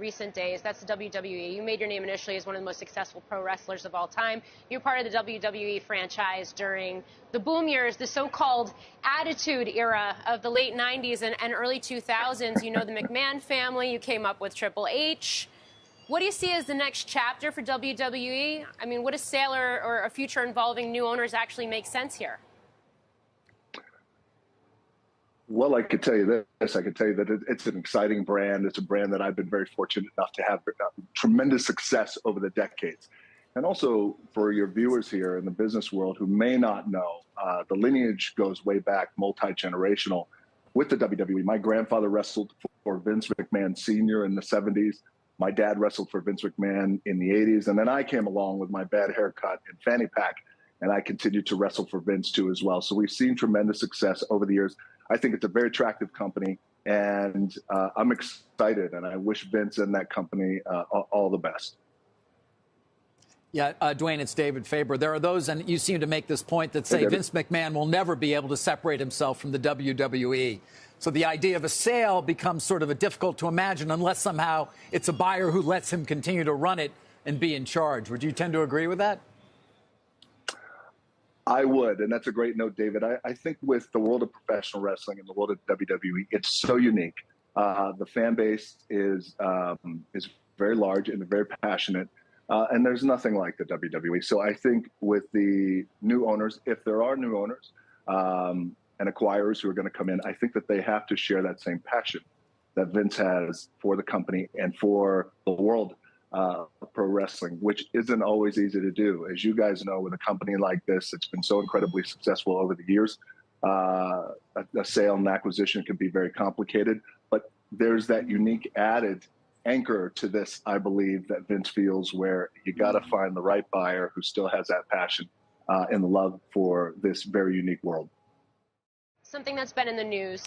recent days. That's the WWE. You made your name initially as one of the most successful pro wrestlers of all time. You were part of the WWE franchise during the boom years, the so-called attitude era of the late 90s and early 2000s. You know the McMahon family. You came up with Triple H. What do you see as the next chapter for WWE? I mean, would a sale or a future involving new owners actually make sense here? Well, I could tell you this. I could tell you that it's an exciting brand. It's a brand that I've been very fortunate enough to have tremendous success over the decades. And also for your viewers here in the business world who may not know, the lineage goes way back, multi-generational with the WWE. My grandfather wrestled for Vince McMahon Sr. in the 70s. My dad wrestled for Vince McMahon in the 80s. And then I came along with my bad haircut and fanny pack, and I continued to wrestle for Vince too as well. So we've seen tremendous success over the years. I think it's a very attractive company, and I'm excited, and I wish Vince and that company all the best. Yeah, Dwayne, it's David Faber. There are those, and you seem to make this point, that say Vince McMahon will never be able to separate himself from the WWE. So the idea of a sale becomes sort of a difficult to imagine unless somehow it's a buyer who lets him continue to run it and be in charge. Would you tend to agree with that? I would, and that's a great note, David. I think with the world of professional wrestling and the world of WWE, it's so unique. The fan base is very large and very passionate, and there's nothing like the WWE. So I think with the new owners, if there are new owners and acquirers who are going to come in, I think that they have to share that same passion that Vince has for the company and for the world pro wrestling, which isn't always easy to do. As you guys know, with a company like this, it's been so incredibly successful over the years. A sale and acquisition can be very complicated, but there's that unique added anchor to this, I believe, that Vince feels, where you got to find the right buyer who still has that passion and love for this very unique world. Something that's been in the news